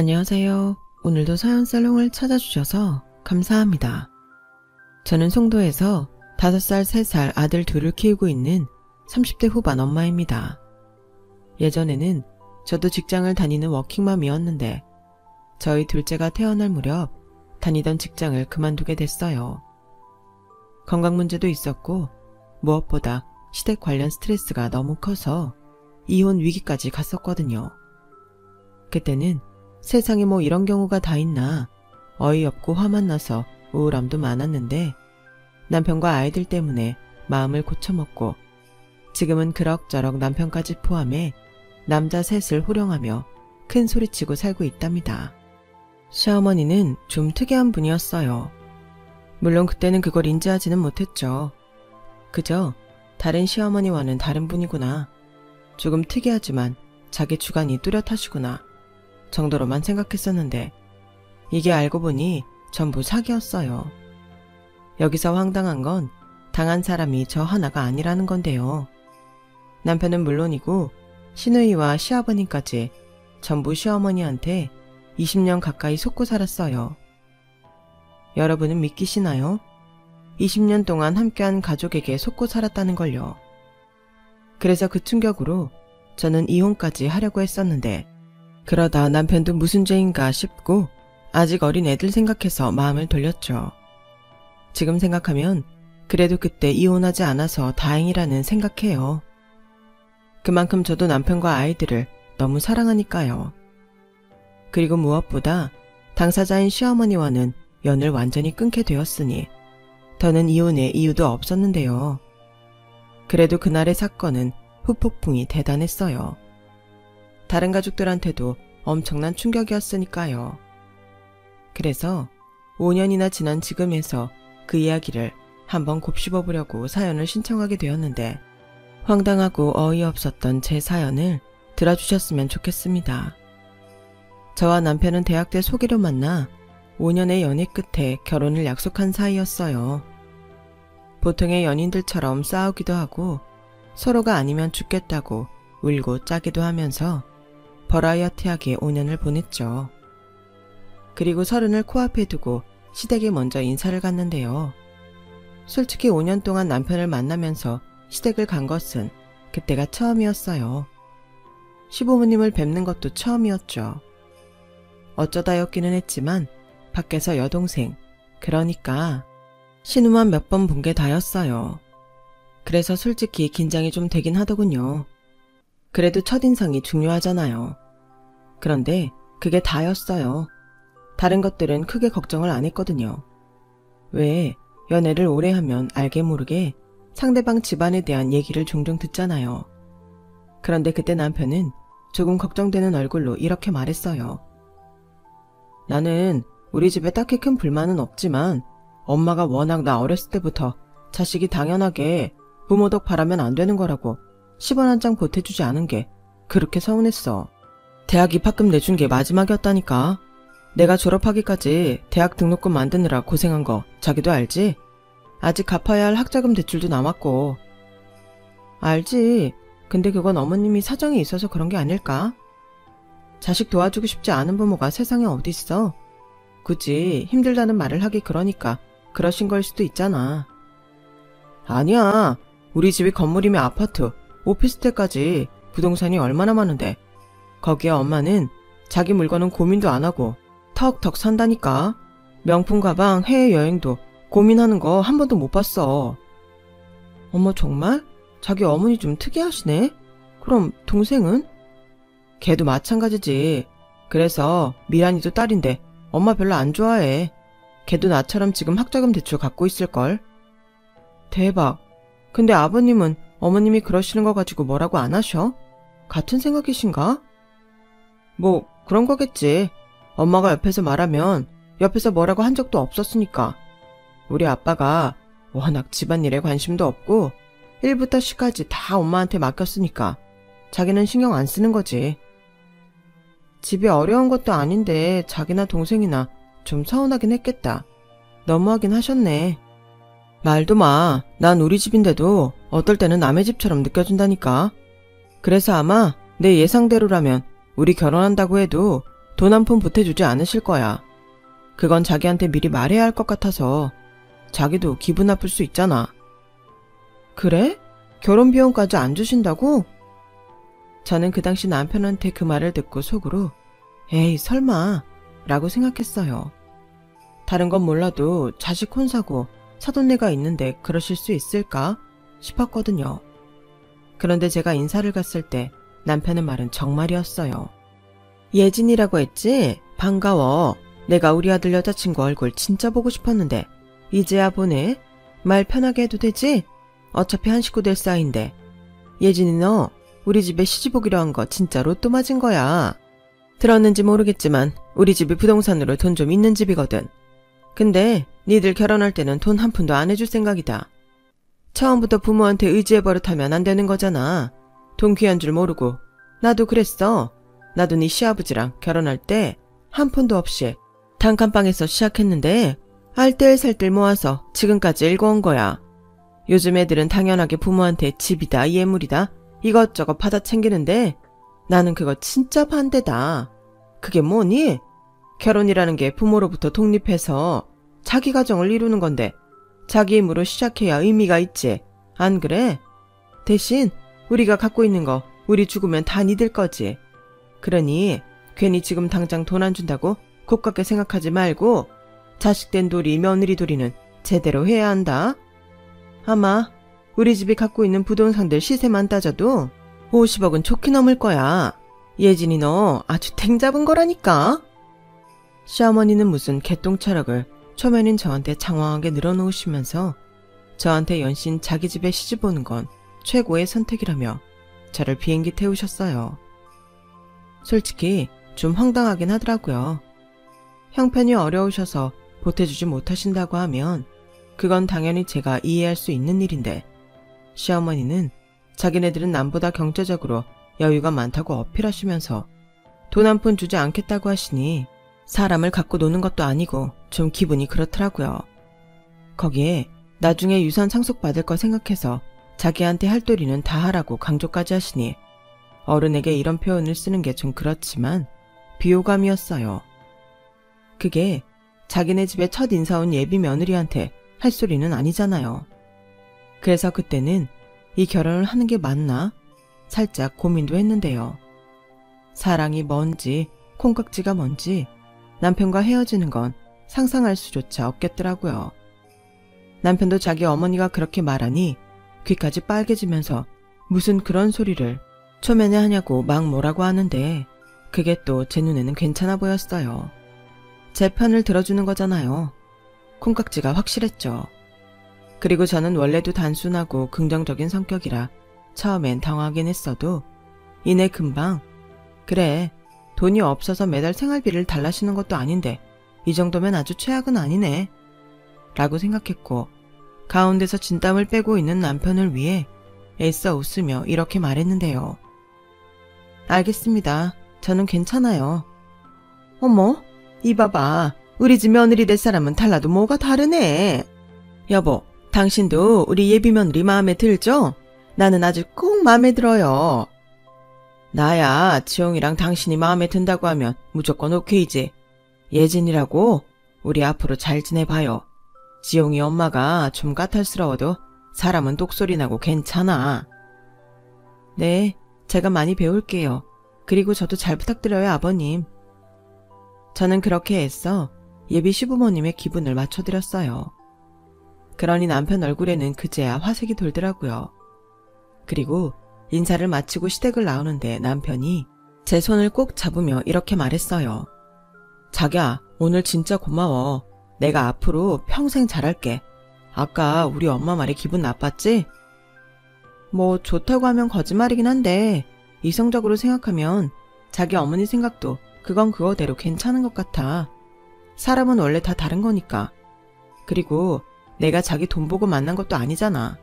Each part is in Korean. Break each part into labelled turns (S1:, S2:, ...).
S1: 안녕하세요. 오늘도 사연 살롱을 찾아주셔서 감사합니다. 저는 송도에서 5살, 3살 아들 둘을 키우고 있는 30대 후반 엄마입니다. 예전에는 저도 직장을 다니는 워킹맘이었는데 저희 둘째가 태어날 무렵 다니던 직장을 그만두게 됐어요. 건강 문제도 있었고 무엇보다 시댁 관련 스트레스가 너무 커서 이혼 위기까지 갔었거든요. 그때는 세상에 뭐 이런 경우가 다 있나 어이없고 화만 나서 우울함도 많았는데 남편과 아이들 때문에 마음을 고쳐먹고 지금은 그럭저럭 남편까지 포함해 남자 셋을 호령하며 큰 소리치고 살고 있답니다. 시어머니는 좀 특이한 분이었어요. 물론 그때는 그걸 인지하지는 못했죠. 그저 다른 시어머니와는 다른 분이구나. 조금 특이하지만 자기 주관이 뚜렷하시구나 정도로만 생각했었는데 이게 알고 보니 전부 사기였어요. 여기서 황당한 건 당한 사람이 저 하나가 아니라는 건데요. 남편은 물론이고 시누이와 시아버님까지 전부 시어머니한테 20년 가까이 속고 살았어요. 여러분은 믿기시나요? 20년 동안 함께한 가족에게 속고 살았다는 걸요. 그래서 그 충격으로 저는 이혼까지 하려고 했었는데 그러다 남편도 무슨 죄인가 싶고 아직 어린 애들 생각해서 마음을 돌렸죠. 지금 생각하면 그래도 그때 이혼하지 않아서 다행이라는 생각해요. 그만큼 저도 남편과 아이들을 너무 사랑하니까요. 그리고 무엇보다 당사자인 시어머니와는 연을 완전히 끊게 되었으니 더는 이혼의 이유도 없었는데요. 그래도 그날의 사건은 후폭풍이 대단했어요. 다른 가족들한테도 엄청난 충격이었으니까요. 그래서 5년이나 지난 지금에서 그 이야기를 한번 곱씹어보려고 사연을 신청하게 되었는데 황당하고 어이없었던 제 사연을 들어주셨으면 좋겠습니다. 저와 남편은 대학 때 소개로 만나 5년의 연애 끝에 결혼을 약속한 사이였어요. 보통의 연인들처럼 싸우기도 하고 서로가 아니면 죽겠다고 울고 짜기도 하면서 버라이어티하게 5년을 보냈죠. 그리고 30을 코앞에 두고 시댁에 먼저 인사를 갔는데요. 솔직히 5년 동안 남편을 만나면서 시댁을 간 것은 그때가 처음이었어요. 시부모님을 뵙는 것도 처음이었죠. 어쩌다였기는 했지만 밖에서 여동생, 그러니까 신우만 몇 번 본 게 다였어요. 그래서 솔직히 긴장이 좀 되긴 하더군요. 그래도 첫인상이 중요하잖아요. 그런데 그게 다였어요. 다른 것들은 크게 걱정을 안 했거든요. 왜 연애를 오래 하면 알게 모르게 상대방 집안에 대한 얘기를 종종 듣잖아요. 그런데 그때 남편은 조금 걱정되는 얼굴로 이렇게 말했어요. 나는 우리 집에 딱히 큰 불만은 없지만 엄마가 워낙 나 어렸을 때부터 자식이 당연하게 부모 덕 바라면 안 되는 거라고 10원 한 장 보태주지 않은 게 그렇게 서운했어. 대학 입학금 내준 게 마지막이었다니까. 내가 졸업하기까지 대학 등록금 만드느라 고생한 거 자기도 알지? 아직 갚아야 할 학자금 대출도 남았고. 알지. 근데 그건 어머님이 사정이 있어서 그런 게 아닐까? 자식 도와주고 싶지 않은 부모가 세상에 어딨어. 굳이 힘들다는 말을 하기 그러니까 그러신 걸 수도 있잖아. 아니야. 우리 집이 건물이며 아파트, 오피스텔까지 부동산이 얼마나 많은데 거기에 엄마는 자기 물건은 고민도 안 하고 턱턱 산다니까. 명품 가방, 해외여행도 고민하는 거 한 번도 못 봤어. 어머 정말? 자기 어머니 좀 특이하시네? 그럼 동생은? 걔도 마찬가지지. 그래서 미란이도 딸인데 엄마 별로 안 좋아해. 걔도 나처럼 지금 학자금 대출 갖고 있을걸. 대박. 근데 아버님은 어머님이 그러시는 거 가지고 뭐라고 안 하셔? 같은 생각이신가? 뭐 그런 거겠지. 엄마가 옆에서 말하면 옆에서 뭐라고 한 적도 없었으니까. 우리 아빠가 워낙 집안일에 관심도 없고 1부터 10까지 다 엄마한테 맡겼으니까 자기는 신경 안 쓰는 거지. 집이 어려운 것도 아닌데 자기나 동생이나 좀 서운하긴 했겠다. 너무하긴 하셨네. 말도 마. 난 우리 집인데도 어떨 때는 남의 집처럼 느껴진다니까. 그래서 아마 내 예상대로라면 우리 결혼한다고 해도 돈 한 푼 보태주지 않으실 거야. 그건 자기한테 미리 말해야 할 것 같아서 자기도 기분 나쁠 수 있잖아. 그래? 결혼 비용까지 안 주신다고? 저는 그 당시 남편한테 그 말을 듣고 속으로 에이 설마 라고 생각했어요. 다른 건 몰라도 자식 혼사고 사돈네가 있는데 그러실 수 있을까 싶었거든요. 그런데 제가 인사를 갔을 때 남편의 말은 정말이었어요. 예진이라고 했지? 반가워. 내가 우리 아들 여자친구 얼굴 진짜 보고 싶었는데 이제야 보네. 말 편하게 해도 되지? 어차피 한 식구 될 사이인데. 예진이 너 우리 집에 시집 오기로 한 거 진짜 로또 맞은 거야. 들었는지 모르겠지만 우리 집이 부동산으로 돈 좀 있는 집이거든. 근데 니들 결혼할 때는 돈 한 푼도 안 해줄 생각이다. 처음부터 부모한테 의지해 버릇하면 안 되는 거잖아. 돈 귀한 줄 모르고. 나도 그랬어. 나도 네 시아버지랑 결혼할 때 한 푼도 없이 단칸방에서 시작했는데 알뜰살뜰 모아서 지금까지 일궈온 거야. 요즘 애들은 당연하게 부모한테 집이다 예물이다 이것저것 받아 챙기는데 나는 그거 진짜 반대다. 그게 뭐니? 결혼이라는 게 부모로부터 독립해서 자기 가정을 이루는 건데 자기 힘으로 시작해야 의미가 있지. 안 그래? 대신 우리가 갖고 있는 거 우리 죽으면 다 니들 거지. 그러니 괜히 지금 당장 돈 안 준다고 곱깝게 생각하지 말고 자식된 도리 며느리 도리는 제대로 해야 한다. 아마 우리 집이 갖고 있는 부동산들 시세만 따져도 50억은 좋게 넘을 거야. 예진이 너 아주 탱 잡은 거라니까. 시어머니는 무슨 개똥차락을 초면인 저한테 장황하게 늘어놓으시면서 저한테 연신 자기 집에 시집 오는 건 최고의 선택이라며 저를 비행기 태우셨어요. 솔직히 좀 황당하긴 하더라고요. 형편이 어려우셔서 보태주지 못하신다고 하면 그건 당연히 제가 이해할 수 있는 일인데 시어머니는 자기네들은 남보다 경제적으로 여유가 많다고 어필하시면서 돈 한 푼 주지 않겠다고 하시니 사람을 갖고 노는 것도 아니고 좀 기분이 그렇더라고요. 거기에 나중에 유산 상속받을 거 생각해서 자기한테 할 도리는 다 하라고 강조까지 하시니 어른에게 이런 표현을 쓰는 게 좀 그렇지만 비호감이었어요. 그게 자기네 집에 첫 인사 온 예비 며느리한테 할 소리는 아니잖아요. 그래서 그때는 이 결혼을 하는 게 맞나? 살짝 고민도 했는데요. 사랑이 뭔지 콩깍지가 뭔지 남편과 헤어지는 건 상상할 수조차 없겠더라고요. 남편도 자기 어머니가 그렇게 말하니 귀까지 빨개지면서 무슨 그런 소리를 초면에 하냐고 막 뭐라고 하는데 그게 또 제 눈에는 괜찮아 보였어요. 제 편을 들어주는 거잖아요. 콩깍지가 확실했죠. 그리고 저는 원래도 단순하고 긍정적인 성격이라 처음엔 당황하긴 했어도 이내 금방 그래 돈이 없어서 매달 생활비를 달라시는 것도 아닌데 이 정도면 아주 최악은 아니네 라고 생각했고 가운데서 진땀을 빼고 있는 남편을 위해 애써 웃으며 이렇게 말했는데요. 알겠습니다. 저는 괜찮아요. 어머 이봐봐 우리 집 며느리 될 사람은 달라도 뭐가 다르네. 여보 당신도 우리 예비 며느리 마음에 들죠? 나는 아주 꼭 마음에 들어요. 나야 지용이랑 당신이 마음에 든다고 하면 무조건 오케이지. 예진이라고 우리 앞으로 잘 지내봐요. 지용이 엄마가 좀 까탈스러워도 사람은 똑소리 나고 괜찮아. 네, 제가 많이 배울게요. 그리고 저도 잘 부탁드려요, 아버님. 저는 그렇게 애써 예비 시부모님의 기분을 맞춰드렸어요. 그러니 남편 얼굴에는 그제야 화색이 돌더라고요. 그리고 인사를 마치고 시댁을 나오는데 남편이 제 손을 꼭 잡으며 이렇게 말했어요. 자기야, 오늘 진짜 고마워. 내가 앞으로 평생 잘할게. 아까 우리 엄마 말에 기분 나빴지? 뭐 좋다고 하면 거짓말이긴 한데 이성적으로 생각하면 자기 어머니 생각도 그건 그거대로 괜찮은 것 같아. 사람은 원래 다 다른 거니까. 그리고 내가 자기 돈 보고 만난 것도 아니잖아.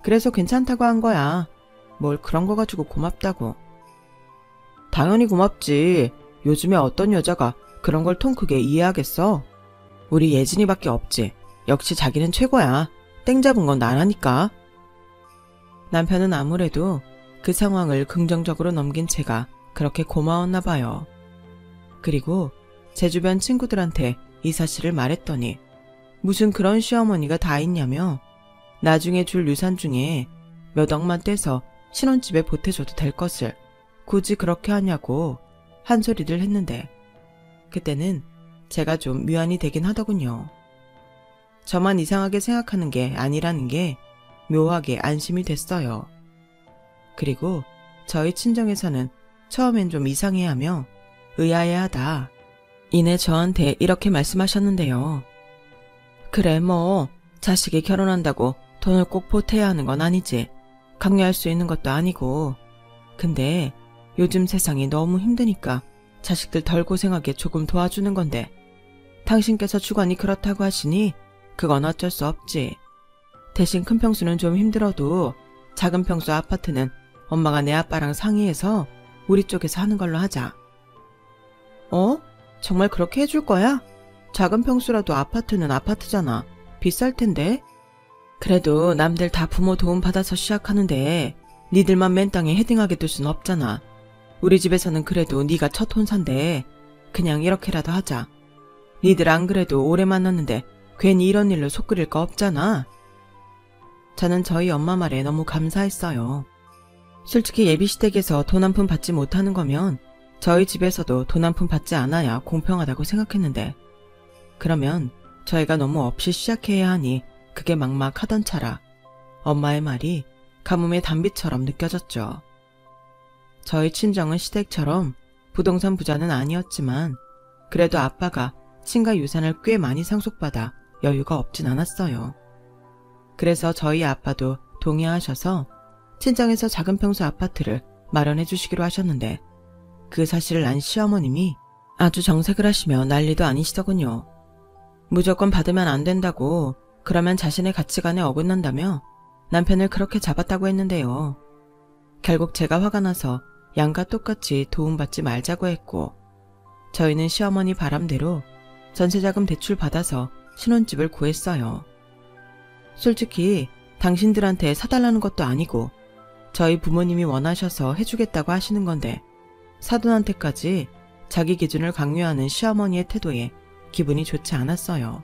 S1: 그래서 괜찮다고 한 거야. 뭘 그런 거 가지고 고맙다고. 당연히 고맙지. 요즘에 어떤 여자가 그런 걸 통 크게 이해하겠어? 우리 예진이밖에 없지. 역시 자기는 최고야. 땡 잡은 건 나라니까. 남편은 아무래도 그 상황을 긍정적으로 넘긴 제가 그렇게 고마웠나 봐요. 그리고 제 주변 친구들한테 이 사실을 말했더니 무슨 그런 시어머니가 다 있냐며 나중에 줄 유산 중에 몇 억만 떼서 신혼집에 보태줘도 될 것을 굳이 그렇게 하냐고 한 소리를 했는데 그때는 제가 좀 묘안이 되긴 하더군요. 저만 이상하게 생각하는 게 아니라는 게 묘하게 안심이 됐어요. 그리고 저희 친정에서는 처음엔 좀 이상해하며 의아해하다 이내 저한테 이렇게 말씀하셨는데요. 그래 뭐 자식이 결혼한다고 돈을 꼭 보태야 하는 건 아니지. 강요할 수 있는 것도 아니고. 근데 요즘 세상이 너무 힘드니까 자식들 덜 고생하게 조금 도와주는 건데 당신께서 주관이 그렇다고 하시니 그건 어쩔 수 없지. 대신 큰 평수는 좀 힘들어도 작은 평수 아파트는 엄마가 내 아빠랑 상의해서 우리 쪽에서 하는 걸로 하자. 정말 그렇게 해줄 거야? 작은 평수라도 아파트는 아파트잖아. 비쌀 텐데. 그래도 남들 다 부모 도움 받아서 시작하는데 니들만 맨 땅에 헤딩하게 둘 순 없잖아. 우리 집에서는 그래도 네가 첫 혼사인데 그냥 이렇게라도 하자. 니들 안 그래도 오래 만났는데 괜히 이런 일로 속 끓일 거 없잖아. 저는 저희 엄마 말에 너무 감사했어요. 솔직히 예비시댁에서 돈 한 푼 받지 못하는 거면 저희 집에서도 돈 한 푼 받지 않아야 공평하다고 생각했는데 그러면 저희가 너무 없이 시작해야 하니 그게 막막하던 차라 엄마의 말이 가뭄의 단비처럼 느껴졌죠. 저희 친정은 시댁처럼 부동산 부자는 아니었지만 그래도 아빠가 친가 유산을 꽤 많이 상속받아 여유가 없진 않았어요. 그래서 저희 아빠도 동의하셔서 친정에서 작은 평수 아파트를 마련해 주시기로 하셨는데 그 사실을 안 시어머님이 아주 정색을 하시며 난리도 아니시더군요. 무조건 받으면 안 된다고, 그러면 자신의 가치관에 어긋난다며 남편을 그렇게 잡았다고 했는데요. 결국 제가 화가 나서 양과 똑같이 도움받지 말자고 했고 저희는 시어머니 바람대로 전세자금 대출 받아서 신혼집을 구했어요. 솔직히 당신들한테 사달라는 것도 아니고 저희 부모님이 원하셔서 해주겠다고 하시는 건데 사돈한테까지 자기 기준을 강요하는 시어머니의 태도에 기분이 좋지 않았어요.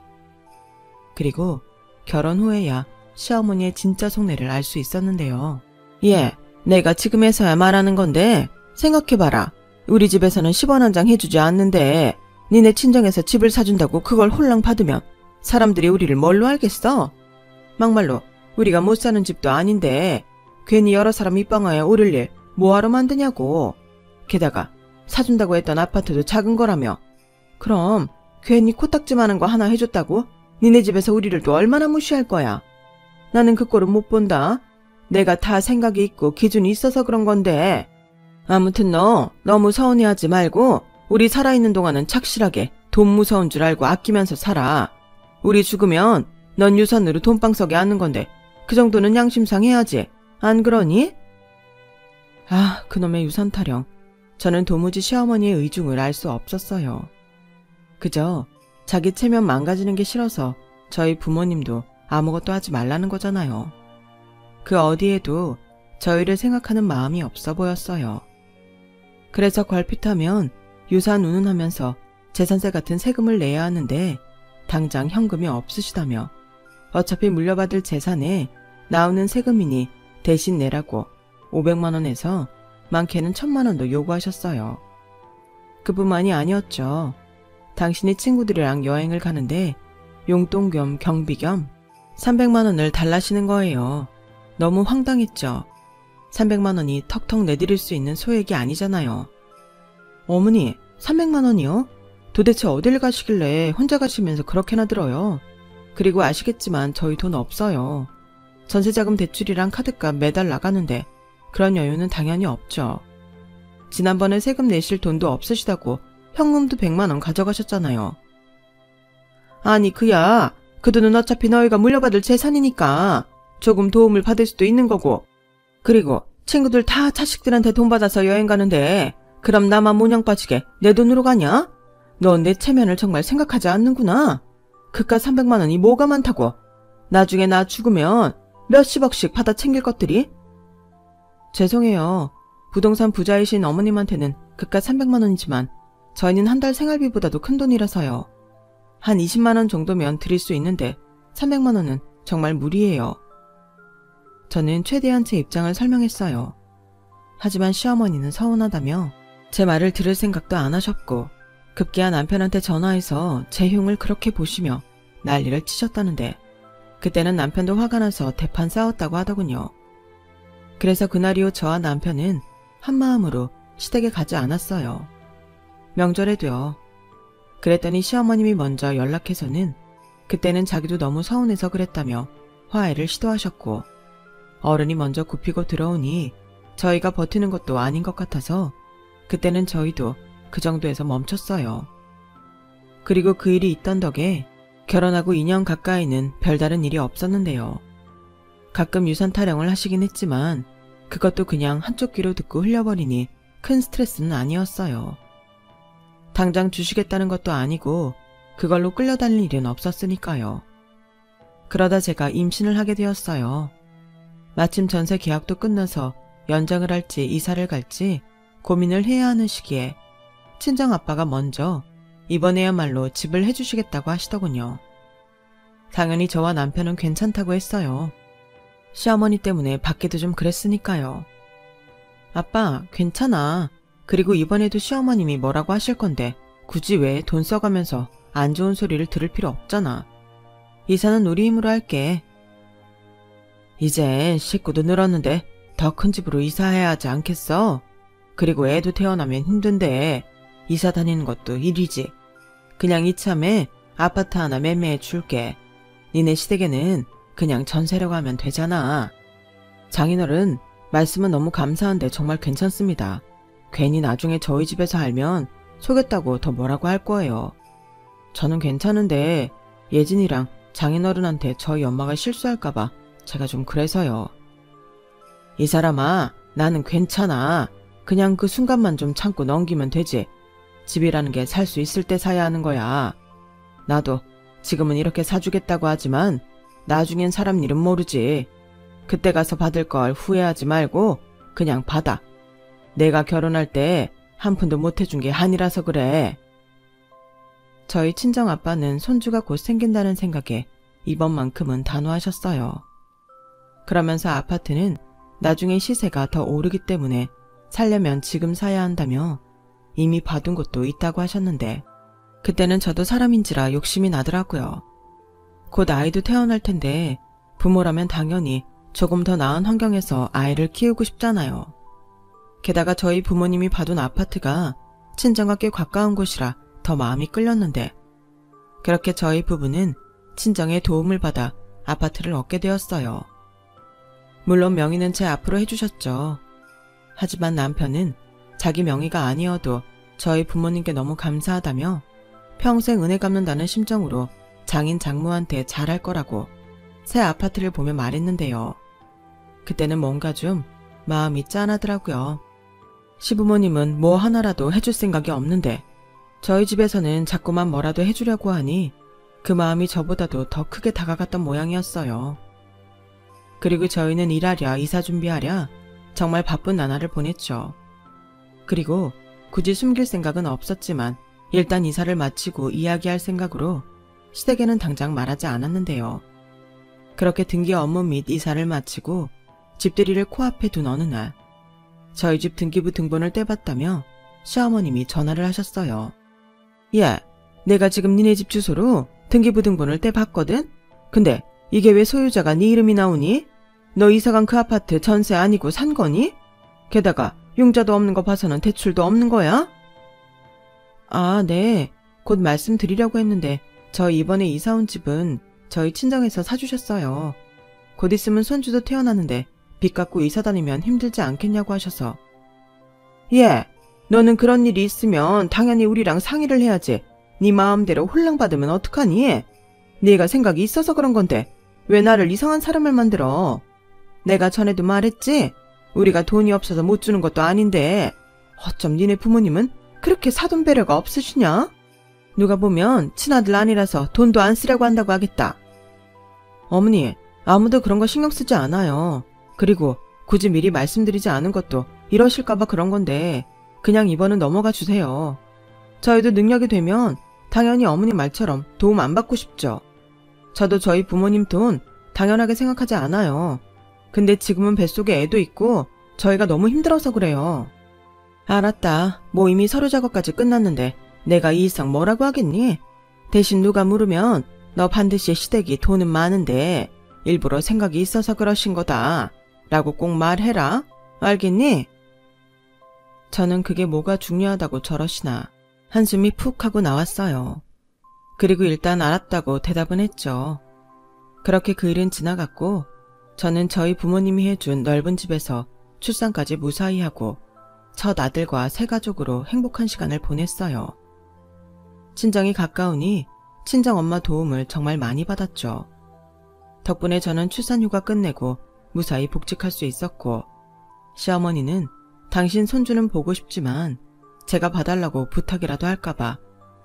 S1: 그리고 결혼 후에야 시어머니의 진짜 속내를 알 수 있었는데요. 내가 지금에서야 말하는 건데 생각해봐라. 우리 집에서는 10원 한 장 해주지 않는데 니네 친정에서 집을 사준다고 그걸 홀랑 받으면 사람들이 우리를 뭘로 알겠어? 막말로 우리가 못 사는 집도 아닌데 괜히 여러 사람 입방아에 오를 일 뭐하러 만드냐고. 게다가 사준다고 했던 아파트도 작은 거라며. 그럼 괜히 코딱지만한 거 하나 해줬다고 니네 집에서 우리를 또 얼마나 무시할 거야. 나는 그 꼴은 못 본다. 내가 다 생각이 있고 기준이 있어서 그런 건데. 아무튼 너 너무 서운해하지 말고 우리 살아있는 동안은 착실하게 돈 무서운 줄 알고 아끼면서 살아. 우리 죽으면 넌 유산으로 돈방석에 앉는 건데 그 정도는 양심상 해야지. 안 그러니? 그놈의 유산 타령. 저는 도무지 시어머니의 의중을 알 수 없었어요. 그저 자기 체면 망가지는 게 싫어서 저희 부모님도 아무것도 하지 말라는 거잖아요. 그 어디에도 저희를 생각하는 마음이 없어 보였어요. 그래서 걸핏하면 유산 운운하면서 재산세 같은 세금을 내야 하는데 당장 현금이 없으시다며 어차피 물려받을 재산에 나오는 세금이니 대신 내라고 500만 원에서 많게는 1000만 원도 요구하셨어요. 그뿐만이 아니었죠. 당신이 친구들이랑 여행을 가는데 용돈 겸 경비 겸 300만 원을 달라시는 거예요. 너무 황당했죠. 300만 원이 턱턱 내드릴 수 있는 소액이 아니잖아요. 어머니, 300만 원이요? 도대체 어딜 가시길래 혼자 가시면서 그렇게나 들어요? 그리고 아시겠지만 저희 돈 없어요. 전세자금 대출이랑 카드값 매달 나가는데 그런 여유는 당연히 없죠. 지난번에 세금 내실 돈도 없으시다고 현금도 100만 원 가져가셨잖아요. 아니 그야 그 돈은 어차피 너희가 물려받을 재산이니까 조금 도움을 받을 수도 있는 거고. 그리고 친구들 다 자식들한테 돈 받아서 여행 가는데 그럼 나만 모냥 빠지게 내 돈으로 가냐? 넌 내 체면을 정말 생각하지 않는구나. 그깟 300만 원이 뭐가 많다고. 나중에 나 죽으면 몇십억씩 받아 챙길 것들이. 죄송해요. 부동산 부자이신 어머님한테는 그깟 300만 원이지만 저희는 한 달 생활비보다도 큰 돈이라서요. 한 20만 원 정도면 드릴 수 있는데 300만 원은 정말 무리예요. 저는 최대한 제 입장을 설명했어요. 하지만 시어머니는 서운하다며 제 말을 들을 생각도 안 하셨고 급기야 남편한테 전화해서 제 흉을 그렇게 보시며 난리를 치셨다는데 그때는 남편도 화가 나서 대판 싸웠다고 하더군요. 그래서 그날 이후 저와 남편은 한마음으로 시댁에 가지 않았어요. 명절에도요. 그랬더니 시어머님이 먼저 연락해서는 그때는 자기도 너무 서운해서 그랬다며 화해를 시도하셨고 어른이 먼저 굽히고 들어오니 저희가 버티는 것도 아닌 것 같아서 그때는 저희도 그 정도에서 멈췄어요. 그리고 그 일이 있던 덕에 결혼하고 2년 가까이는 별다른 일이 없었는데요. 가끔 유산 타령을 하시긴 했지만 그것도 그냥 한쪽 귀로 듣고 흘려버리니 큰 스트레스는 아니었어요. 당장 주시겠다는 것도 아니고 그걸로 끌려다닐 일은 없었으니까요. 그러다 제가 임신을 하게 되었어요. 마침 전세 계약도 끝나서 연장을 할지 이사를 갈지 고민을 해야 하는 시기에 친정아빠가 먼저 이번에야말로 집을 해주시겠다고 하시더군요. 당연히 저와 남편은 괜찮다고 했어요. 시어머니 때문에 받기도 좀 그랬으니까요. 아빠, 괜찮아. 그리고 이번에도 시어머님이 뭐라고 하실 건데 굳이 왜 돈 써가면서 안 좋은 소리를 들을 필요 없잖아. 이사는 우리 힘으로 할게. 이젠 식구도 늘었는데 더 큰 집으로 이사해야 하지 않겠어? 그리고 애도 태어나면 힘든데 이사 다니는 것도 일이지. 그냥 이참에 아파트 하나 매매해 줄게. 니네 시댁에는 그냥 전세라고 하면 되잖아. 장인어른, 말씀은 너무 감사한데 정말 괜찮습니다. 괜히 나중에 저희 집에서 알면 속였다고 더 뭐라고 할 거예요. 저는 괜찮은데 예진이랑 장인어른한테 저희 엄마가 실수할까봐 제가 좀 그래서요. 이 사람아, 나는 괜찮아. 그냥 그 순간만 좀 참고 넘기면 되지. 집이라는 게 살 수 있을 때 사야 하는 거야. 나도 지금은 이렇게 사주겠다고 하지만 나중엔 사람 일은 모르지. 그때 가서 받을 걸 후회하지 말고 그냥 받아. 내가 결혼할 때 한 푼도 못 해준 게 한이라서 그래. 저희 친정아빠는 손주가 곧 생긴다는 생각에 이번만큼은 단호하셨어요. 그러면서 아파트는 나중에 시세가 더 오르기 때문에 살려면 지금 사야 한다며 이미 받은 곳도 있다고 하셨는데 그때는 저도 사람인지라 욕심이 나더라고요. 곧 아이도 태어날 텐데 부모라면 당연히 조금 더 나은 환경에서 아이를 키우고 싶잖아요. 게다가 저희 부모님이 봐둔 아파트가 친정과 꽤 가까운 곳이라 더 마음이 끌렸는데 그렇게 저희 부부는 친정의 도움을 받아 아파트를 얻게 되었어요. 물론 명의는 제 앞으로 해주셨죠. 하지만 남편은 자기 명의가 아니어도 저희 부모님께 너무 감사하다며 평생 은혜 갚는다는 심정으로 장인 장모한테 잘할 거라고 새 아파트를 보며 말했는데요. 그때는 뭔가 좀 마음이 짠하더라고요. 시부모님은 뭐 하나라도 해줄 생각이 없는데 저희 집에서는 자꾸만 뭐라도 해주려고 하니 그 마음이 저보다도 더 크게 다가갔던 모양이었어요. 그리고 저희는 일하랴 이사 준비하랴 정말 바쁜 나날을 보냈죠. 그리고 굳이 숨길 생각은 없었지만 일단 이사를 마치고 이야기할 생각으로 시댁에는 당장 말하지 않았는데요. 그렇게 등기 업무 및 이사를 마치고 집들이를 코앞에 둔 어느 날 저희 집 등기부 등본을 떼봤다며 시어머님이 전화를 하셨어요. 야, 내가 지금 니네 집 주소로 등기부 등본을 떼봤거든? 근데 이게 왜 소유자가 네 이름이 나오니? 너 이사간 그 아파트 전세 아니고 산 거니? 게다가 융자도 없는 거 봐서는 대출도 없는 거야? 아, 네. 곧 말씀드리려고 했는데 저희 이번에 이사 온 집은 저희 친정에서 사주셨어요. 곧 있으면 손주도 태어나는데 빚 갚고 이사 다니면 힘들지 않겠냐고 하셔서. 예, 너는 그런 일이 있으면 당연히 우리랑 상의를 해야지. 네 마음대로 홀랑받으면 어떡하니? 네가 생각이 있어서 그런 건데 왜 나를 이상한 사람을 만들어? 내가 전에도 말했지? 우리가 돈이 없어서 못 주는 것도 아닌데 어쩜 니네 부모님은 그렇게 사돈 배려가 없으시냐? 누가 보면 친아들 아니라서 돈도 안 쓰려고 한다고 하겠다. 어머니, 아무도 그런 거 신경 쓰지 않아요. 그리고 굳이 미리 말씀드리지 않은 것도 이러실까봐 그런 건데 그냥 이번은 넘어가 주세요. 저희도 능력이 되면 당연히 어머니 말처럼 도움 안 받고 싶죠. 저도 저희 부모님 돈 당연하게 생각하지 않아요. 근데 지금은 뱃속에 애도 있고 저희가 너무 힘들어서 그래요. 알았다. 뭐 이미 서류 작업까지 끝났는데 내가 이 이상 뭐라고 하겠니? 대신 누가 물으면 너 반드시 시댁이 돈은 많은데 일부러 생각이 있어서 그러신 거다 라고 꼭 말해라. 알겠니? 저는 그게 뭐가 중요하다고 저러시나 한숨이 푹 하고 나왔어요. 그리고 일단 알았다고 대답은 했죠. 그렇게 그 일은 지나갔고 저는 저희 부모님이 해준 넓은 집에서 출산까지 무사히 하고 첫 아들과 새 가족으로 행복한 시간을 보냈어요. 친정이 가까우니 친정엄마 도움을 정말 많이 받았죠. 덕분에 저는 출산휴가 끝내고 무사히 복직할 수 있었고 시어머니는 당신 손주는 보고 싶지만 제가 봐달라고 부탁이라도 할까봐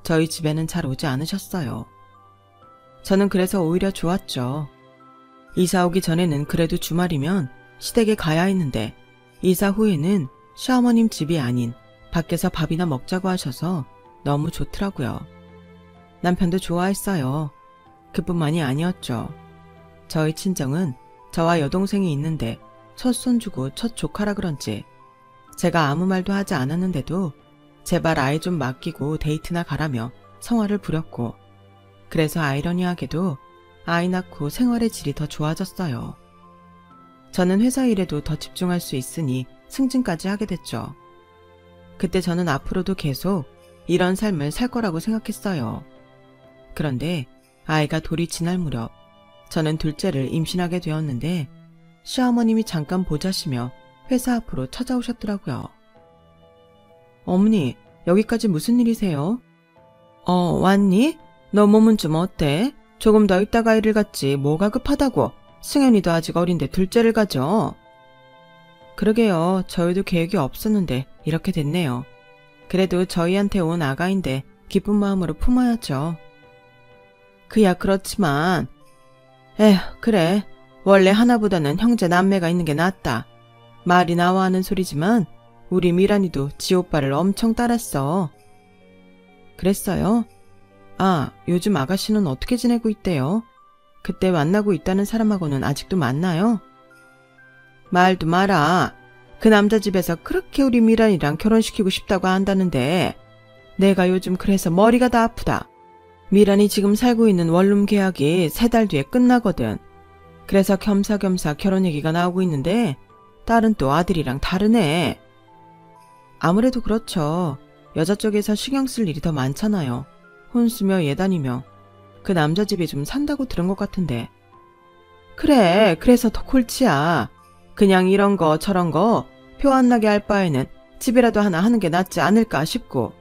S1: 저희 집에는 잘 오지 않으셨어요. 저는 그래서 오히려 좋았죠. 이사 오기 전에는 그래도 주말이면 시댁에 가야 했는데 이사 후에는 시어머님 집이 아닌 밖에서 밥이나 먹자고 하셔서 너무 좋더라고요. 남편도 좋아했어요. 그뿐만이 아니었죠. 저희 친정은 저와 여동생이 있는데 첫 손주고 첫 조카라 그런지 제가 아무 말도 하지 않았는데도 제발 아이 좀 맡기고 데이트나 가라며 성화를 부렸고 그래서 아이러니하게도 아이 낳고 생활의 질이 더 좋아졌어요. 저는 회사 일에도 더 집중할 수 있으니 승진까지 하게 됐죠. 그때 저는 앞으로도 계속 이런 삶을 살 거라고 생각했어요. 그런데 아이가 돌이 지날 무렵 저는 둘째를 임신하게 되었는데 시어머님이 잠깐 보자시며 회사 앞으로 찾아오셨더라고요. 어머니, 여기까지 무슨 일이세요? 왔니? 너 몸은 좀 어때? 조금 더 있다가 일을 갔지 뭐가 급하다고. 승현이도 아직 어린데 둘째를 가져. 그러게요. 저희도 계획이 없었는데 이렇게 됐네요. 그래도 저희한테 온 아가인데 기쁜 마음으로 품어야죠. 그야 그렇지만 에휴 그래. 원래 하나보다는 형제 남매가 있는 게 낫다. 말이 나와 하는 소리지만 우리 미란이도 지 오빠를 엄청 따랐어. 그랬어요? 아, 요즘 아가씨는 어떻게 지내고 있대요? 그때 만나고 있다는 사람하고는 아직도 만나요? 말도 마라. 그 남자 집에서 그렇게 우리 미란이랑 결혼시키고 싶다고 한다는데 내가 요즘 그래서 머리가 다 아프다. 미란이 지금 살고 있는 원룸 계약이 3달 뒤에 끝나거든. 그래서 겸사겸사 결혼 얘기가 나오고 있는데 딸은 또 아들이랑 다르네. 아무래도 그렇죠. 여자 쪽에서 신경 쓸 일이 더 많잖아요. 혼수며 예단이며. 그 남자 집에 좀 산다고 들은 것 같은데. 그래, 그래서 더 골치야. 그냥 이런 거 저런 거 표 안 나게 할 바에는 집이라도 하나 하는 게 낫지 않을까 싶고.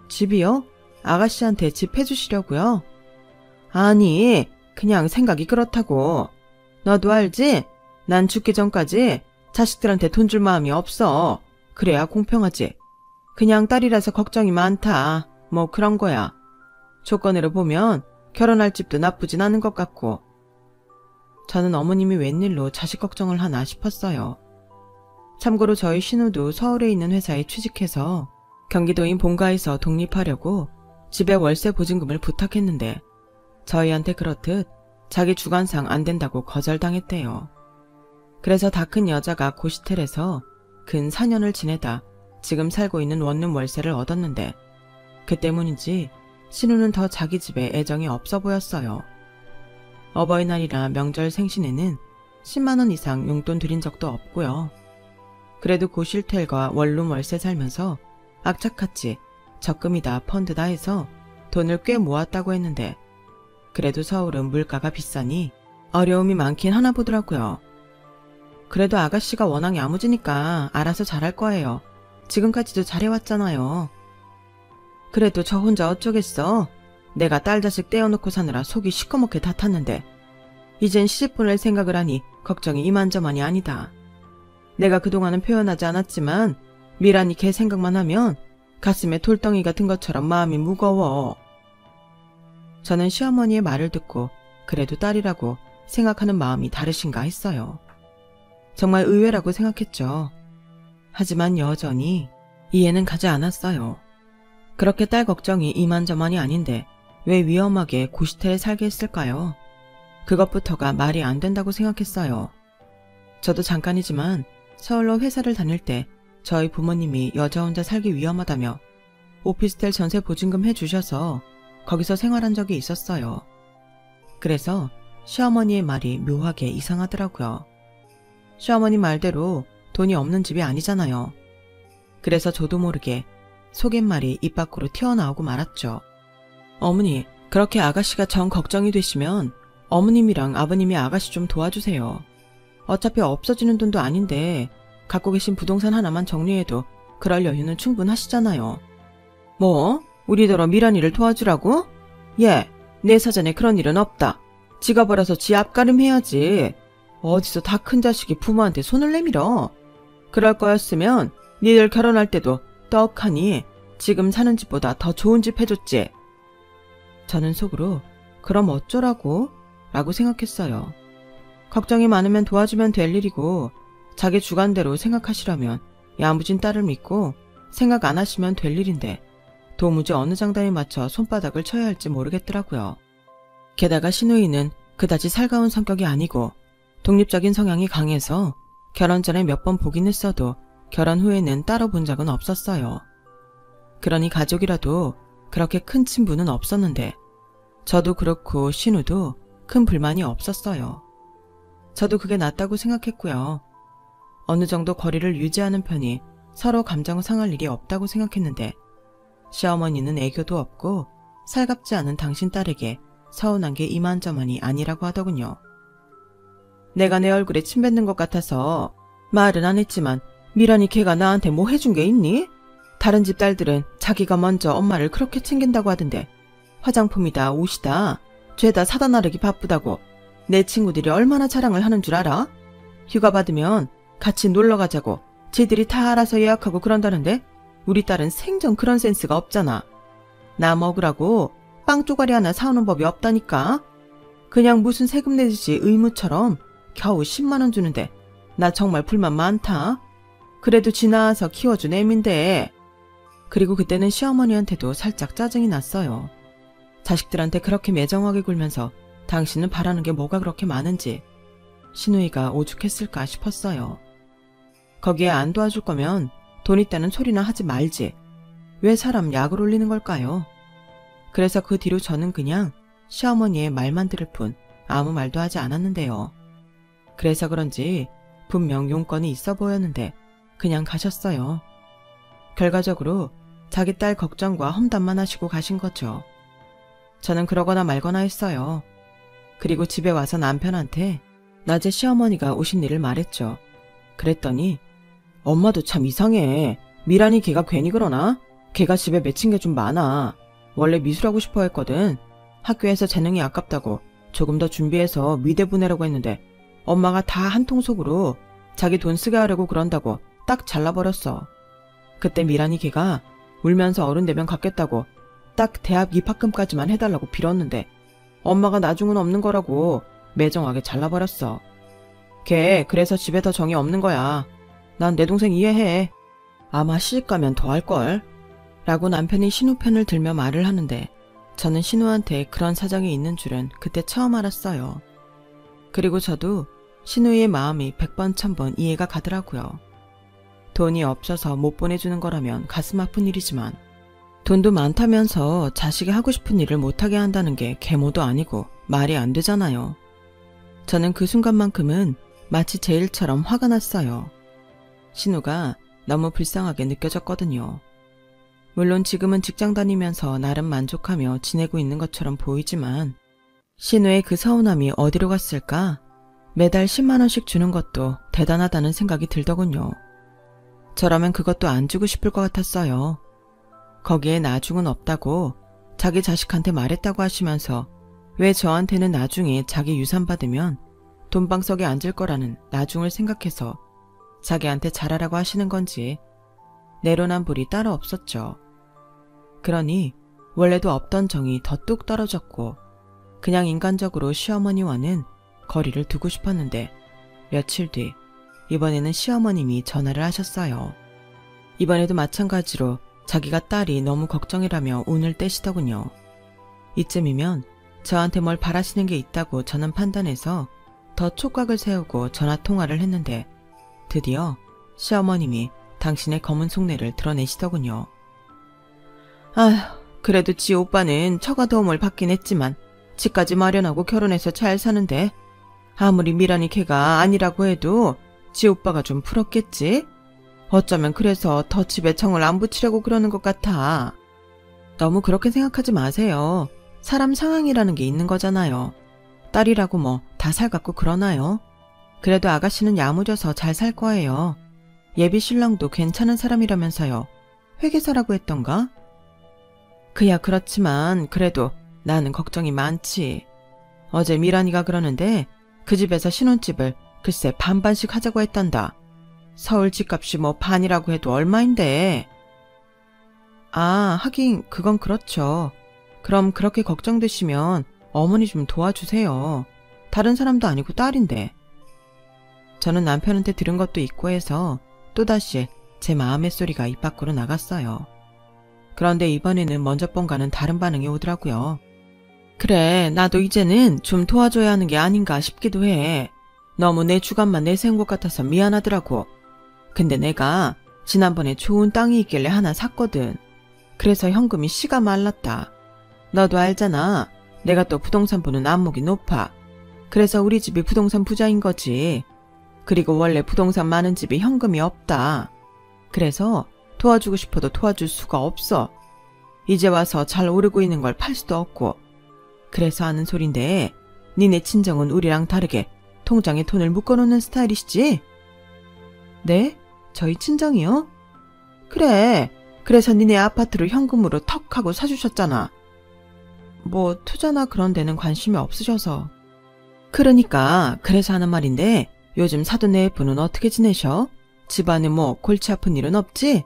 S1: 집이요? 아가씨한테 집 해주시려고요? 아니, 그냥 생각이 그렇다고. 너도 알지? 난 죽기 전까지 자식들한테 돈 줄 마음이 없어. 그래야 공평하지. 그냥 딸이라서 걱정이 많다. 뭐 그런 거야. 조건으로 보면 결혼할 집도 나쁘진 않은 것 같고. 저는 어머님이 웬일로 자식 걱정을 하나 싶었어요. 참고로 저희 신우도 서울에 있는 회사에 취직해서 경기도인 본가에서 독립하려고 집에 월세 보증금을 부탁했는데 저희한테 그렇듯 자기 주관상 안 된다고 거절당했대요. 그래서 다 큰 여자가 고시텔에서 근 4년을 지내다 지금 살고 있는 원룸 월세를 얻었는데 그 때문인지 신우는 더 자기 집에 애정이 없어 보였어요. 어버이날이나 명절 생신에는 10만 원 이상 용돈 드린 적도 없고요. 그래도 고실텔과 원룸 월세 살면서 악착같이 적금이다 펀드다 해서 돈을 꽤 모았다고 했는데 그래도 서울은 물가가 비싸니 어려움이 많긴 하나 보더라고요. 그래도 아가씨가 워낙 야무지니까 알아서 잘할 거예요. 지금까지도 잘해왔잖아요. 그래도 저 혼자 어쩌겠어. 내가 딸 자식 떼어놓고 사느라 속이 시커멓게 다 탔는데 이젠 시집 보낼 생각을 하니 걱정이 이만저만이 아니다. 내가 그동안은 표현하지 않았지만 미란이 걔 생각만 하면 가슴에 돌덩이 같은 것처럼 마음이 무거워. 저는 시어머니의 말을 듣고 그래도 딸이라고 생각하는 마음이 다르신가 했어요. 정말 의외라고 생각했죠. 하지만 여전히 이해는 가지 않았어요. 그렇게 딸 걱정이 이만저만이 아닌데 왜 위험하게 고시텔에 살게 했을까요? 그것부터가 말이 안 된다고 생각했어요. 저도 잠깐이지만 서울로 회사를 다닐 때 저희 부모님이 여자 혼자 살기 위험하다며 오피스텔 전세 보증금 해주셔서 거기서 생활한 적이 있었어요. 그래서 시어머니의 말이 묘하게 이상하더라고요. 시어머니 말대로 돈이 없는 집이 아니잖아요. 그래서 저도 모르게 속갯말이 입 밖으로 튀어나오고 말았죠. 어머니, 그렇게 아가씨가 정 걱정이 되시면 어머님이랑 아버님이 아가씨 좀 도와주세요. 어차피 없어지는 돈도 아닌데 갖고 계신 부동산 하나만 정리해도 그럴 여유는 충분하시잖아요. 뭐? 우리더러 미란이를 도와주라고? 예, 내 사전에 그런 일은 없다. 지가 벌어서 지 앞가림해야지. 어디서 다 큰 자식이 부모한테 손을 내밀어. 그럴 거였으면 니들 결혼할 때도 떡하니 지금 사는 집보다 더 좋은 집 해줬지. 저는 속으로 그럼 어쩌라고? 라고 생각했어요. 걱정이 많으면 도와주면 될 일이고 자기 주관대로 생각하시라면 야무진 딸을 믿고 생각 안 하시면 될 일인데 도무지 어느 장단에 맞춰 손바닥을 쳐야 할지 모르겠더라고요. 게다가 시누이는 그다지 살가운 성격이 아니고 독립적인 성향이 강해서 결혼 전에 몇 번 보긴 했어도 결혼 후에는 따로 본 적은 없었어요. 그러니 가족이라도 그렇게 큰 친분은 없었는데 저도 그렇고 신우도 큰 불만이 없었어요. 저도 그게 낫다고 생각했고요. 어느 정도 거리를 유지하는 편이 서로 감정 상할 일이 없다고 생각했는데 시어머니는 애교도 없고 살갑지 않은 당신 딸에게 서운한 게 이만저만이 아니라고 하더군요. 내가 내 얼굴에 침 뱉는 것 같아서 말은 안 했지만 미란이 걔가 나한테 뭐 해준 게 있니? 다른 집 딸들은 자기가 먼저 엄마를 그렇게 챙긴다고 하던데 화장품이다 옷이다 죄다 사다 나르기 바쁘다고 내 친구들이 얼마나 자랑을 하는 줄 알아? 휴가 받으면 같이 놀러 가자고 지들이 다 알아서 예약하고 그런다는데 우리 딸은 생전 그런 센스가 없잖아. 나 먹으라고 빵 쪼가리 하나 사오는 법이 없다니까. 그냥 무슨 세금 내듯이 의무처럼 겨우 10만 원 주는데 나 정말 불만 많다. 그래도 지 낳아서 키워준 애민데. 그리고 그때는 시어머니한테도 살짝 짜증이 났어요. 자식들한테 그렇게 매정하게 굴면서 당신은 바라는 게 뭐가 그렇게 많은지 시누이가 오죽했을까 싶었어요. 거기에 안 도와줄 거면 돈 있다는 소리나 하지 말지. 왜 사람 약을 올리는 걸까요? 그래서 그 뒤로 저는 그냥 시어머니의 말만 들을 뿐 아무 말도 하지 않았는데요. 그래서 그런지 분명 용건이 있어 보였는데 그냥 가셨어요. 결과적으로 자기 딸 걱정과 험담만 하시고 가신 거죠. 저는 그러거나 말거나 했어요. 그리고 집에 와서 남편한테 낮에 시어머니가 오신 일을 말했죠. 그랬더니 엄마도 참 이상해. 미란이 걔가 괜히 그러나? 걔가 집에 맺힌 게 좀 많아. 원래 미술하고 싶어 했거든. 학교에서 재능이 아깝다고 조금 더 준비해서 미대 보내라고 했는데 엄마가 다 한통속으로 자기 돈 쓰게 하려고 그런다고 딱 잘라버렸어. 그때 미란이 걔가 울면서 어른 되면 갚겠다고 딱 대학 입학금까지만 해달라고 빌었는데 엄마가 나중은 없는 거라고 매정하게 잘라버렸어. 걔 그래서 집에 더 정이 없는 거야. 난 내 동생 이해해. 아마 시집 가면 더 할걸. 라고 남편이 신우 편을 들며 말을 하는데 저는 신우한테 그런 사정이 있는 줄은 그때 처음 알았어요. 그리고 저도 신우의 마음이 100번 1000번 이해가 가더라고요. 돈이 없어서 못 보내주는 거라면 가슴 아픈 일이지만 돈도 많다면서 자식이 하고 싶은 일을 못하게 한다는 게 계모도 아니고 말이 안 되잖아요. 저는 그 순간만큼은 마치 제 일처럼 화가 났어요. 신우가 너무 불쌍하게 느껴졌거든요. 물론 지금은 직장 다니면서 나름 만족하며 지내고 있는 것처럼 보이지만 신우의 그 서운함이 어디로 갔을까? 매달 10만 원씩 주는 것도 대단하다는 생각이 들더군요. 저라면 그것도 안 주고 싶을 것 같았어요. 거기에 나중은 없다고 자기 자식한테 말했다고 하시면서 왜 저한테는 나중에 자기 유산 받으면 돈방석에 앉을 거라는 나중을 생각해서 자기한테 잘하라고 하시는 건지 내로남불이 따로 없었죠. 그러니 원래도 없던 정이 더 뚝 떨어졌고 그냥 인간적으로 시어머니와는 거리를 두고 싶었는데 며칠 뒤 이번에는 시어머님이 전화를 하셨어요. 이번에도 마찬가지로 자기가 딸이 너무 걱정이라며 운을 떼시더군요. 이쯤이면 저한테 뭘 바라시는 게 있다고 저는 판단해서 더 촉각을 세우고 전화통화를 했는데 드디어 시어머님이 당신의 검은 속내를 드러내시더군요. 아휴, 그래도 지 오빠는 처가 도움을 받긴 했지만 집까지 마련하고 결혼해서 잘 사는데 아무리 미란이 걔가 아니라고 해도 지 오빠가 좀 풀었겠지? 어쩌면 그래서 더 집에 정을 안 붙이려고 그러는 것 같아. 너무 그렇게 생각하지 마세요. 사람 상황이라는 게 있는 거잖아요. 딸이라고 뭐 다 살갑고 그러나요? 그래도 아가씨는 야무져서 잘 살 거예요. 예비 신랑도 괜찮은 사람이라면서요. 회계사라고 했던가? 그야 그렇지만 그래도 나는 걱정이 많지. 어제 미란이가 그러는데 그 집에서 신혼집을 글쎄 반반씩 하자고 했단다. 서울 집값이 뭐 반이라고 해도 얼마인데. 아, 하긴 그건 그렇죠. 그럼 그렇게 걱정되시면 어머니 좀 도와주세요. 다른 사람도 아니고 딸인데. 저는 남편한테 들은 것도 있고 해서 또다시 제 마음의 소리가 입 밖으로 나갔어요. 그런데 이번에는 먼저 번과는 다른 반응이 오더라고요. 그래, 나도 이제는 좀 도와줘야 하는 게 아닌가 싶기도 해. 너무 내 주관만 내세운 것 같아서 미안하더라고. 근데 내가 지난번에 좋은 땅이 있길래 하나 샀거든. 그래서 현금이 씨가 말랐다. 너도 알잖아. 내가 또 부동산 보는 안목이 높아. 그래서 우리 집이 부동산 부자인 거지. 그리고 원래 부동산 많은 집이 현금이 없다. 그래서 도와주고 싶어도 도와줄 수가 없어. 이제 와서 잘 오르고 있는 걸 팔 수도 없고. 그래서 하는 소린데 니네 친정은 우리랑 다르게 통장에 돈을 묶어놓는 스타일이시지? 네? 저희 친정이요? 그래. 그래서 니네 아파트를 현금으로 턱 하고 사주셨잖아. 뭐 투자나 그런 데는 관심이 없으셔서. 그러니까 그래서 하는 말인데 요즘 사돈 네분은 어떻게 지내셔? 집안에 뭐 골치 아픈 일은 없지?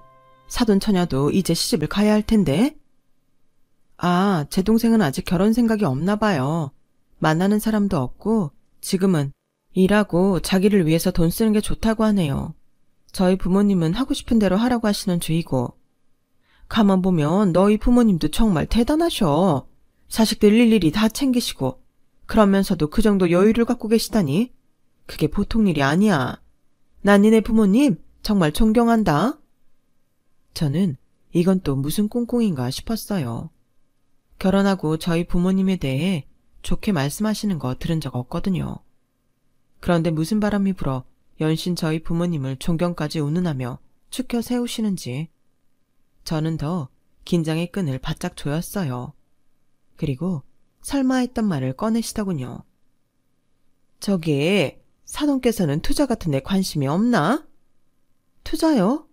S1: 사돈 처녀도 이제 시집을 가야 할 텐데. 아, 제 동생은 아직 결혼 생각이 없나 봐요. 만나는 사람도 없고 지금은 일하고 자기를 위해서 돈 쓰는 게 좋다고 하네요. 저희 부모님은 하고 싶은 대로 하라고 하시는 주의고. 가만 보면 너희 부모님도 정말 대단하셔. 자식들 일일이 다 챙기시고 그러면서도 그 정도 여유를 갖고 계시다니. 그게 보통 일이 아니야. 난 니네 부모님 정말 존경한다. 저는 이건 또 무슨 꿍꿍인가 싶었어요. 결혼하고 저희 부모님에 대해 좋게 말씀하시는 거 들은 적 없거든요. 그런데 무슨 바람이 불어 연신 저희 부모님을 존경까지 운운하며 축혀 세우시는지 저는 더 긴장의 끈을 바짝 조였어요. 그리고 설마 했던 말을 꺼내시더군요. 저기 사돈께서는 투자 같은 데 관심이 없나? 투자요?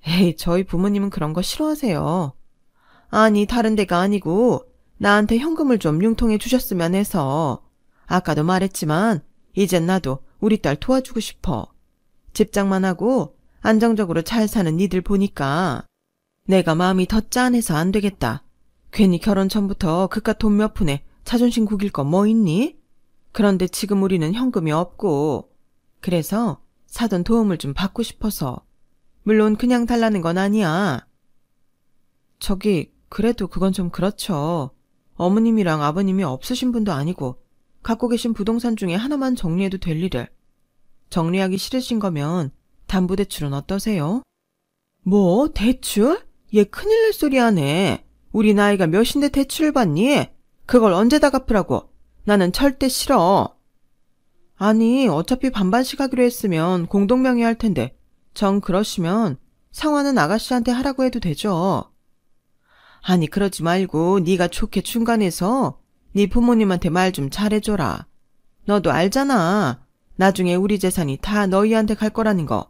S1: 에이, 저희 부모님은 그런 거 싫어하세요. 아니, 다른 데가 아니고 나한테 현금을 좀 융통해 주셨으면 해서. 아까도 말했지만 이젠 나도 우리 딸 도와주고 싶어. 집장만 하고 안정적으로 잘 사는 니들 보니까 내가 마음이 더 짠해서 안 되겠다. 괜히 결혼 전부터 그깟 돈 몇 푼에 자존심 구길 거 뭐 있니? 그런데 지금 우리는 현금이 없고 그래서 사돈 도움을 좀 받고 싶어서. 물론 그냥 달라는 건 아니야. 저기 그래도 그건 좀 그렇죠. 어머님이랑 아버님이 없으신 분도 아니고 갖고 계신 부동산 중에 하나만 정리해도 될 일을. 정리하기 싫으신 거면 담보대출은 어떠세요? 뭐 대출? 얘 큰일 날 소리 하네. 우리 나이가 몇인데 대출을 받니? 그걸 언제 다 갚으라고? 나는 절대 싫어. 아니, 어차피 반반씩 하기로 했으면 공동명의 할 텐데 정 그러시면 상환은 아가씨한테 하라고 해도 되죠. 아니, 그러지 말고 네가 좋게 중간에서 네 부모님한테 말 좀 잘해줘라. 너도 알잖아. 나중에 우리 재산이 다 너희한테 갈 거라는 거.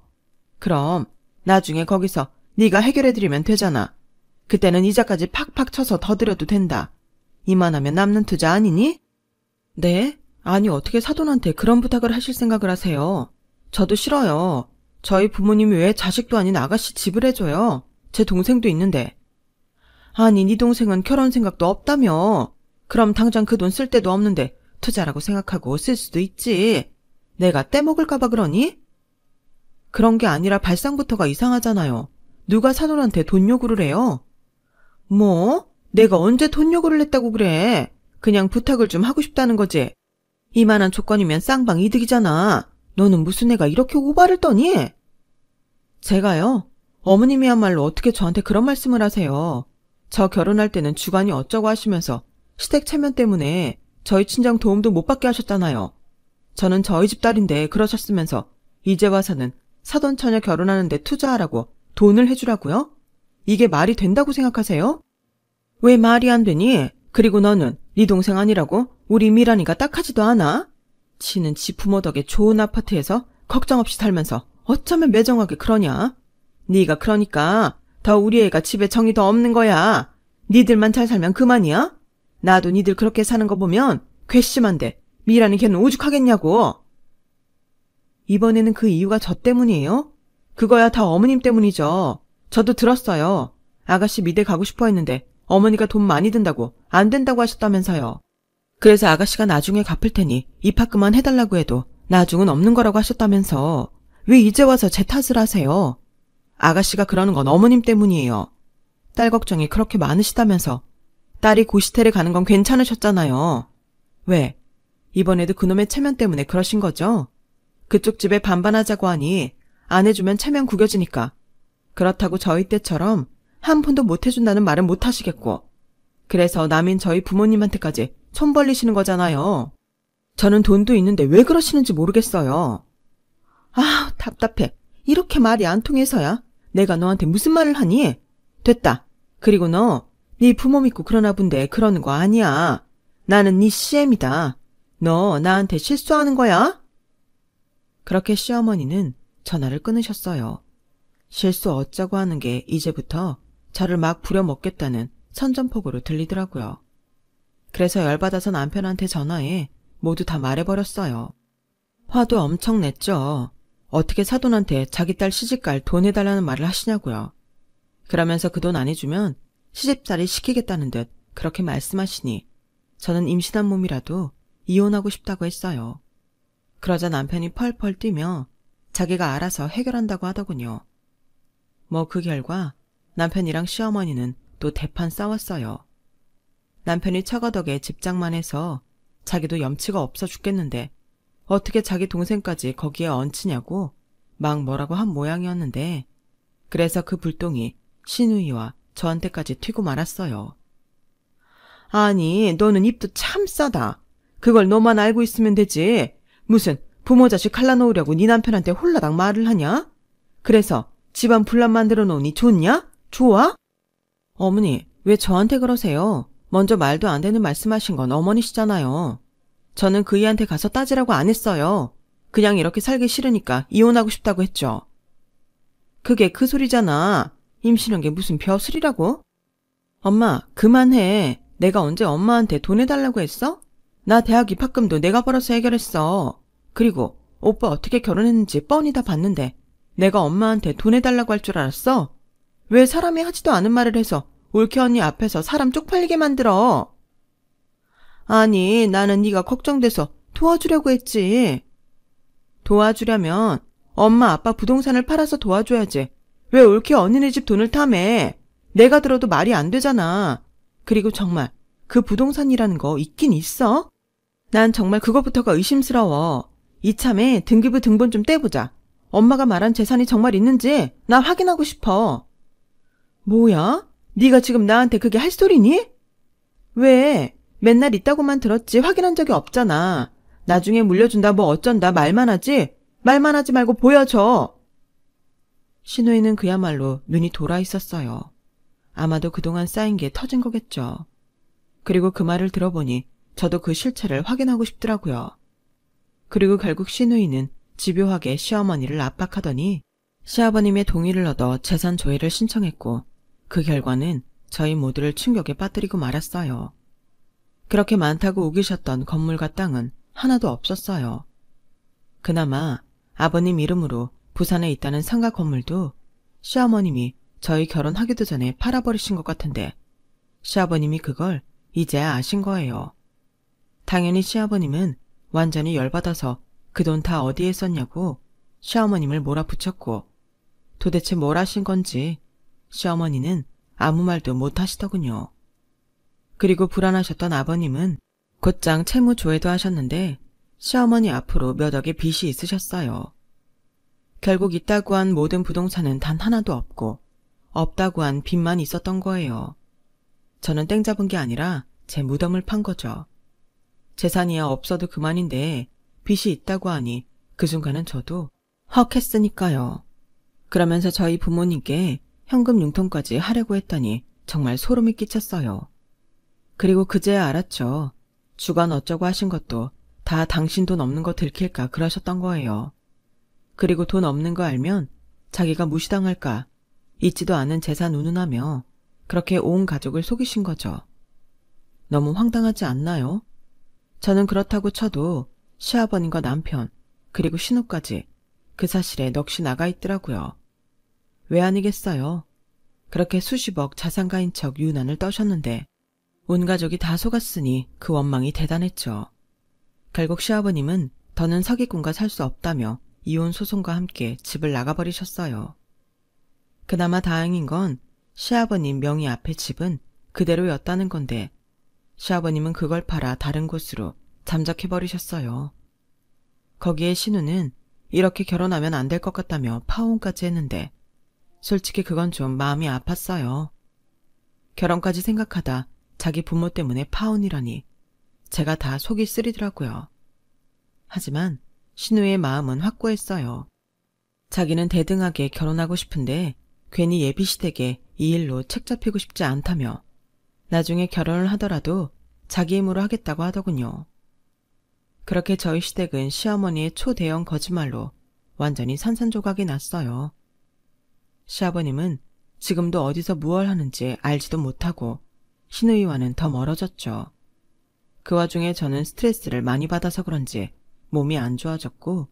S1: 그럼 나중에 거기서 네가 해결해드리면 되잖아. 그때는 이자까지 팍팍 쳐서 더 드려도 된다. 이만하면 남는 투자 아니니? 네? 아니, 어떻게 사돈한테 그런 부탁을 하실 생각을 하세요? 저도 싫어요. 저희 부모님이 왜 자식도 아닌 아가씨 집을 해줘요? 제 동생도 있는데. 아니, 네 동생은 결혼 생각도 없다며. 그럼 당장 그 돈 쓸 데도 없는데 투자라고 생각하고 쓸 수도 있지. 내가 떼먹을까 봐 그러니? 그런 게 아니라 발상부터가 이상하잖아요. 누가 사돈한테 돈 요구를 해요? 뭐? 내가 언제 돈 요구를 했다고 그래? 그냥 부탁을 좀 하고 싶다는 거지. 이만한 조건이면 쌍방 이득이잖아. 너는 무슨 애가 이렇게 오바를 떠니? 제가요? 어머님이야말로 어떻게 저한테 그런 말씀을 하세요. 저 결혼할 때는 주관이 어쩌고 하시면서 시댁 체면 때문에 저희 친정 도움도 못 받게 하셨잖아요. 저는 저희 집 딸인데 그러셨으면서 이제 와서는 사돈 처녀 결혼하는데 투자하라고 돈을 해주라고요? 이게 말이 된다고 생각하세요? 왜 말이 안 되니? 그리고 너는 네 동생 아니라고? 우리 미란이가 딱하지도 않아? 지는 지 부모 덕에 좋은 아파트에서 걱정 없이 살면서 어쩌면 매정하게 그러냐? 네가 그러니까 더 우리 애가 집에 정이 더 없는 거야. 니들만 잘 살면 그만이야? 나도 니들 그렇게 사는 거 보면 괘씸한데 미란이 걔는 오죽하겠냐고. 이번에는 그 이유가 저 때문이에요? 그거야 다 어머님 때문이죠. 저도 들었어요. 아가씨 미대 가고 싶어 했는데 어머니가 돈 많이 든다고 안 된다고 하셨다면서요. 그래서 아가씨가 나중에 갚을 테니 입학금만 해달라고 해도 나중은 없는 거라고 하셨다면서 왜 이제 와서 제 탓을 하세요? 아가씨가 그러는 건 어머님 때문이에요. 딸 걱정이 그렇게 많으시다면서 딸이 고시텔에 가는 건 괜찮으셨잖아요. 왜? 이번에도 그놈의 체면 때문에 그러신 거죠? 그쪽 집에 반반하자고 하니 안 해주면 체면 구겨지니까. 그렇다고 저희 때처럼 한 푼도 못 해준다는 말은 못 하시겠고. 그래서 남인 저희 부모님한테까지 손 벌리시는 거잖아요. 저는 돈도 있는데 왜 그러시는지 모르겠어요. 아, 답답해. 이렇게 말이 안 통해서야 내가 너한테 무슨 말을 하니? 됐다. 그리고 너, 네 부모 믿고 그러나 본데 그러는 거 아니야. 나는 네 CM이다. 너 나한테 실수하는 거야? 그렇게 시어머니는 전화를 끊으셨어요. 실수 어쩌고 하는 게 이제부터 저를 막 부려먹겠다는 선전포고로 들리더라고요. 그래서 열받아서 남편한테 전화해 모두 다 말해버렸어요. 화도 엄청 냈죠. 어떻게 사돈한테 자기 딸 시집갈 돈 해달라는 말을 하시냐고요. 그러면서 그 돈 안 해주면 시집살이 시키겠다는 듯 그렇게 말씀하시니 저는 임신한 몸이라도 이혼하고 싶다고 했어요. 그러자 남편이 펄펄 뛰며 자기가 알아서 해결한다고 하더군요. 뭐 그 결과 남편이랑 시어머니는 또 대판 싸웠어요. 남편이 처가 덕에 집장만 해서 자기도 염치가 없어 죽겠는데 어떻게 자기 동생까지 거기에 얹히냐고 막 뭐라고 한 모양이었는데 그래서 그 불똥이 시누이와 저한테까지 튀고 말았어요. 아니 너는 입도 참 싸다. 그걸 너만 알고 있으면 되지. 무슨 부모 자식 갈라놓으려고 네 남편한테 홀라당 말을 하냐? 그래서 집안 분란 만들어 놓으니 좋냐? 좋아? 어머니 왜 저한테 그러세요? 먼저 말도 안 되는 말씀하신 건 어머니시잖아요. 저는 그이한테 가서 따지라고 안 했어요. 그냥 이렇게 살기 싫으니까 이혼하고 싶다고 했죠. 그게 그 소리잖아. 임신한 게 무슨 벼슬이라고? 엄마 그만해. 내가 언제 엄마한테 돈 해달라고 했어? 나 대학 입학금도 내가 벌어서 해결했어. 그리고 오빠 어떻게 결혼했는지 뻔히 다 봤는데 내가 엄마한테 돈 해달라고 할 줄 알았어? 왜 사람이 하지도 않은 말을 해서 올케 언니 앞에서 사람 쪽팔리게 만들어? 아니 나는 네가 걱정돼서 도와주려고 했지. 도와주려면 엄마 아빠 부동산을 팔아서 도와줘야지. 왜 올케 언니네 집 돈을 탐해? 내가 들어도 말이 안 되잖아. 그리고 정말 그 부동산이라는 거 있긴 있어? 난 정말 그거부터가 의심스러워. 이참에 등기부 등본 좀 떼보자. 엄마가 말한 재산이 정말 있는지 나 확인하고 싶어. 뭐야? 네가 지금 나한테 그게 할 소리니? 왜? 맨날 있다고만 들었지 확인한 적이 없잖아. 나중에 물려준다 뭐 어쩐다 말만 하지? 말만 하지 말고 보여줘. 시누이는 그야말로 눈이 돌아 있었어요. 아마도 그동안 쌓인 게 터진 거겠죠. 그리고 그 말을 들어보니 저도 그 실체를 확인하고 싶더라고요. 그리고 결국 시누이는 집요하게 시어머니를 압박하더니 시아버님의 동의를 얻어 재산 조회를 신청했고 그 결과는 저희 모두를 충격에 빠뜨리고 말았어요. 그렇게 많다고 우기셨던 건물과 땅은 하나도 없었어요. 그나마 아버님 이름으로 부산에 있다는 상가 건물도 시어머님이 저희 결혼하기도 전에 팔아버리신 것 같은데 시아버님이 그걸 이제야 아신 거예요. 당연히 시아버님은 완전히 열받아서 그 돈 다 어디에 썼냐고 시어머님을 몰아붙였고 도대체 뭘 하신 건지 시어머니는 아무 말도 못 하시더군요. 그리고 불안하셨던 아버님은 곧장 채무 조회도 하셨는데 시어머니 앞으로 몇 억의 빚이 있으셨어요. 결국 있다고 한 모든 부동산은 단 하나도 없고 없다고 한 빚만 있었던 거예요. 저는 땡 잡은 게 아니라 제 무덤을 판 거죠. 재산이야 없어도 그만인데 빚이 있다고 하니 그 순간은 저도 헉 했으니까요. 그러면서 저희 부모님께 현금 융통까지 하려고 했더니 정말 소름이 끼쳤어요. 그리고 그제야 알았죠. 주간 어쩌고 하신 것도 다 당신 돈 없는 거 들킬까 그러셨던 거예요. 그리고 돈 없는 거 알면 자기가 무시당할까 있지도 않은 재산 운운하며 그렇게 온 가족을 속이신 거죠. 너무 황당하지 않나요? 저는 그렇다고 쳐도 시아버님과 남편 그리고 신우까지 그 사실에 넋이 나가 있더라고요. 왜 아니겠어요? 그렇게 수십억 자산가인 척 유난을 떠셨는데 온 가족이 다 속았으니 그 원망이 대단했죠. 결국 시아버님은 더는 서기꾼과 살 수 없다며 이혼 소송과 함께 집을 나가버리셨어요. 그나마 다행인 건 시아버님 명의 앞에 집은 그대로였다는 건데 시아버님은 그걸 팔아 다른 곳으로 잠적해버리셨어요. 거기에 신우는 이렇게 결혼하면 안 될 것 같다며 파혼까지 했는데 솔직히 그건 좀 마음이 아팠어요. 결혼까지 생각하다 자기 부모 때문에 파혼이라니 제가 다 속이 쓰리더라고요. 하지만 신우의 마음은 확고했어요. 자기는 대등하게 결혼하고 싶은데 괜히 예비시댁에 이 일로 책 잡히고 싶지 않다며 나중에 결혼을 하더라도 자기 힘으로 하겠다고 하더군요. 그렇게 저희 시댁은 시어머니의 초대형 거짓말로 완전히 산산조각이 났어요. 시아버님은 지금도 어디서 무얼 하는지 알지도 못하고 신우이와는 더 멀어졌죠. 그 와중에 저는 스트레스를 많이 받아서 그런지 몸이 안 좋아졌고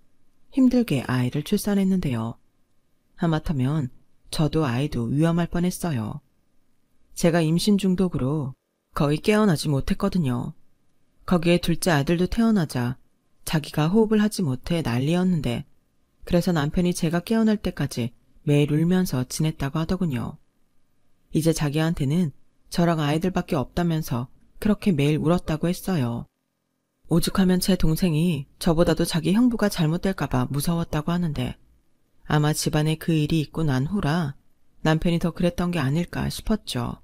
S1: 힘들게 아이를 출산했는데요. 하마터면 저도 아이도 위험할 뻔했어요. 제가 임신 중독으로 거의 깨어나지 못했거든요. 거기에 둘째 아들도 태어나자 자기가 호흡을 하지 못해 난리였는데 그래서 남편이 제가 깨어날 때까지 매일 울면서 지냈다고 하더군요. 이제 자기한테는 저랑 아이들밖에 없다면서 그렇게 매일 울었다고 했어요. 오죽하면 제 동생이 저보다도 자기 형부가 잘못될까봐 무서웠다고 하는데 아마 집안에 그 일이 있고 난 후라 남편이 더 그랬던 게 아닐까 싶었죠.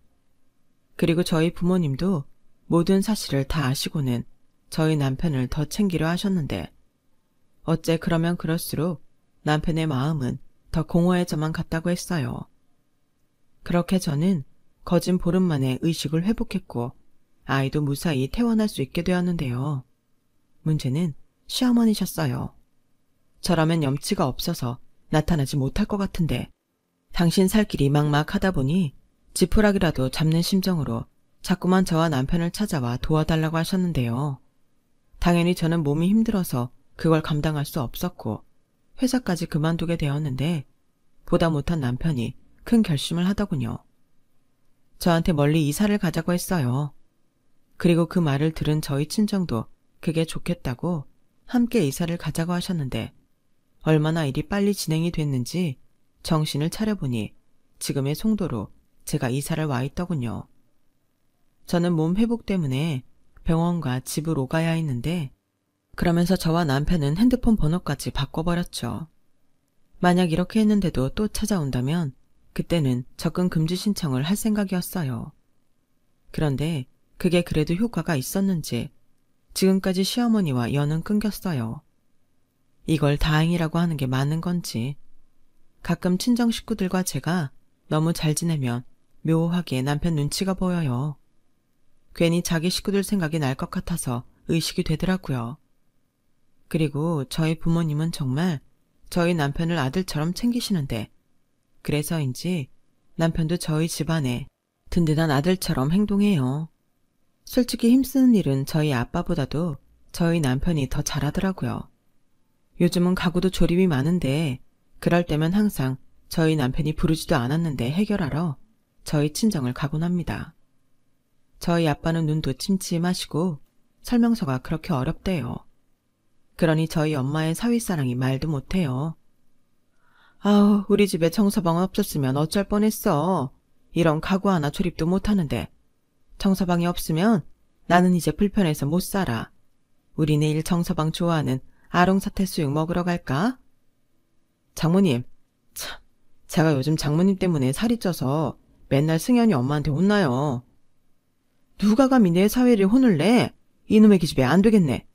S1: 그리고 저희 부모님도 모든 사실을 다 아시고는 저희 남편을 더 챙기려 하셨는데 어째 그러면 그럴수록 남편의 마음은 더 공허해져만 갔다고 했어요. 그렇게 저는 거진 보름 만에 의식을 회복했고 아이도 무사히 퇴원할 수 있게 되었는데요. 문제는 시어머니셨어요. 저라면 염치가 없어서 나타나지 못할 것 같은데 당신 살 길이 막막하다 보니 지푸라기라도 잡는 심정으로 자꾸만 저와 남편을 찾아와 도와달라고 하셨는데요. 당연히 저는 몸이 힘들어서 그걸 감당할 수 없었고 회사까지 그만두게 되었는데 보다 못한 남편이 큰 결심을 하더군요. 저한테 멀리 이사를 가자고 했어요. 그리고 그 말을 들은 저희 친정도 그게 좋겠다고 함께 이사를 가자고 하셨는데 얼마나 일이 빨리 진행이 됐는지 정신을 차려보니 지금의 송도로 제가 이사를 와 있더군요. 저는 몸 회복 때문에 병원과 집을 오가야 했는데 그러면서 저와 남편은 핸드폰 번호까지 바꿔버렸죠. 만약 이렇게 했는데도 또 찾아온다면 그때는 접근 금지 신청을 할 생각이었어요. 그런데 그게 그래도 효과가 있었는지 지금까지 시어머니와 연은 끊겼어요. 이걸 다행이라고 하는 게 맞는 건지 가끔 친정 식구들과 제가 너무 잘 지내면 묘하게 남편 눈치가 보여요. 괜히 자기 식구들 생각이 날 것 같아서 의식이 되더라고요. 그리고 저희 부모님은 정말 저희 남편을 아들처럼 챙기시는데 그래서인지 남편도 저희 집안에 든든한 아들처럼 행동해요. 솔직히 힘쓰는 일은 저희 아빠보다도 저희 남편이 더 잘하더라고요. 요즘은 가구도 조립이 많은데 그럴 때면 항상 저희 남편이 부르지도 않았는데 해결하러 저희 친정을 가곤 합니다. 저희 아빠는 눈도 침침하시고 설명서가 그렇게 어렵대요. 그러니 저희 엄마의 사위사랑이 말도 못해요. 아우, 우리 집에 청서방 없었으면 어쩔 뻔했어. 이런 가구 하나 조립도 못하는데. 청서방이 없으면 나는 이제 불편해서 못 살아. 우리 내일 청서방 좋아하는 아롱사태 수육 먹으러 갈까? 장모님, 참, 제가 요즘 장모님 때문에 살이 쪄서 맨날 승현이 엄마한테 혼나요. 누가 감히 내 사위를 혼을 내? 이놈의 기집애 안 되겠네.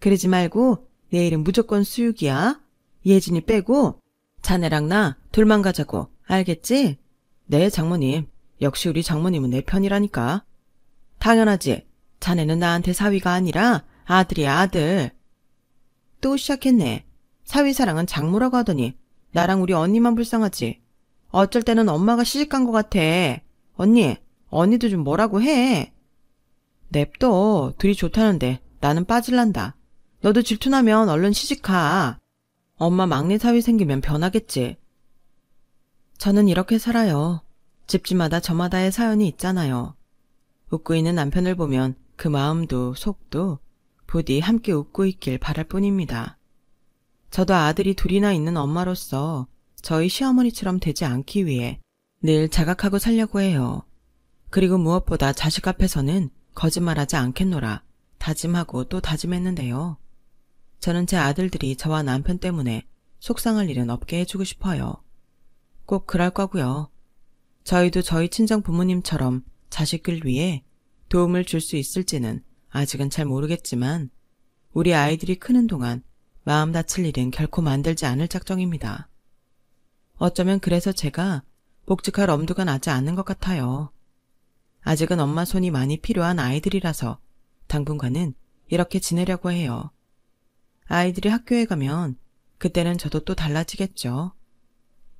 S1: 그러지 말고 내일은 무조건 수육이야. 예진이 빼고 자네랑 나 둘만 가자고. 알겠지? 네, 장모님. 역시 우리 장모님은 내 편이라니까. 당연하지. 자네는 나한테 사위가 아니라 아들이야, 아들. 또 시작했네. 사위 사랑은 장모라고 하더니 나랑 우리 언니만 불쌍하지. 어쩔 때는 엄마가 시집간 것 같아. 언니도 좀 뭐라고 해. 냅둬. 둘이 좋다는데 나는 빠질란다. 너도 질투나면 얼른 시집가. 엄마 막내 사위 생기면 변하겠지. 저는 이렇게 살아요. 집집마다 저마다의 사연이 있잖아요. 웃고 있는 남편을 보면 그 마음도 속도 부디 함께 웃고 있길 바랄 뿐입니다. 저도 아들이 둘이나 있는 엄마로서 저희 시어머니처럼 되지 않기 위해 늘 자각하고 살려고 해요. 그리고 무엇보다 자식 앞에서는 거짓말하지 않겠노라 다짐하고 또 다짐했는데요. 저는 제 아들들이 저와 남편 때문에 속상할 일은 없게 해주고 싶어요. 꼭 그럴 거고요. 저희도 저희 친정 부모님처럼 자식을 위해 도움을 줄 수 있을지는 아직은 잘 모르겠지만 우리 아이들이 크는 동안 마음 다칠 일은 결코 만들지 않을 작정입니다. 어쩌면 그래서 제가 복직할 엄두가 나지 않는 것 같아요. 아직은 엄마 손이 많이 필요한 아이들이라서 당분간은 이렇게 지내려고 해요. 아이들이 학교에 가면 그때는 저도 또 달라지겠죠.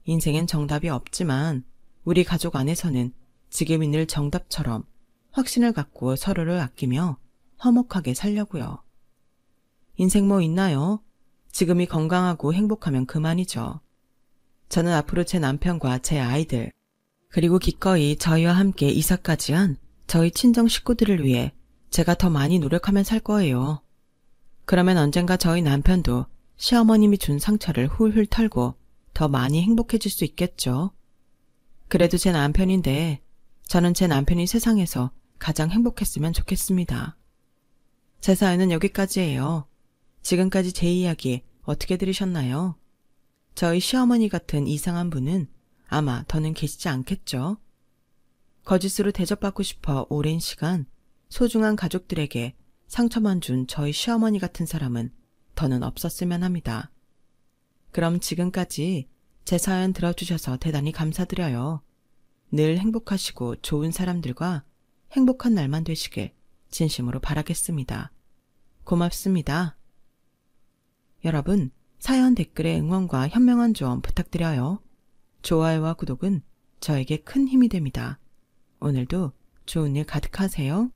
S1: 인생엔 정답이 없지만 우리 가족 안에서는 지금이 늘 정답처럼 확신을 갖고 서로를 아끼며 화목하게 살려고요. 인생 뭐 있나요? 지금이 건강하고 행복하면 그만이죠. 저는 앞으로 제 남편과 제 아이들 그리고 기꺼이 저희와 함께 이사까지 한 저희 친정 식구들을 위해 제가 더 많이 노력하며 살 거예요. 그러면 언젠가 저희 남편도 시어머님이 준 상처를 훌훌 털고 더 많이 행복해질 수 있겠죠. 그래도 제 남편인데 저는 제 남편이 세상에서 가장 행복했으면 좋겠습니다. 제 사연은 여기까지예요. 지금까지 제 이야기 어떻게 들으셨나요? 저희 시어머니 같은 이상한 분은 아마 더는 계시지 않겠죠? 거짓으로 대접받고 싶어 오랜 시간 소중한 가족들에게 상처만 준 저희 시어머니 같은 사람은 더는 없었으면 합니다. 그럼 지금까지 제 사연 들어주셔서 대단히 감사드려요. 늘 행복하시고 좋은 사람들과 행복한 날만 되시길 진심으로 바라겠습니다. 고맙습니다. 여러분, 사연 댓글에 응원과 현명한 조언 부탁드려요. 좋아요와 구독은 저에게 큰 힘이 됩니다. 오늘도 좋은 일 가득하세요.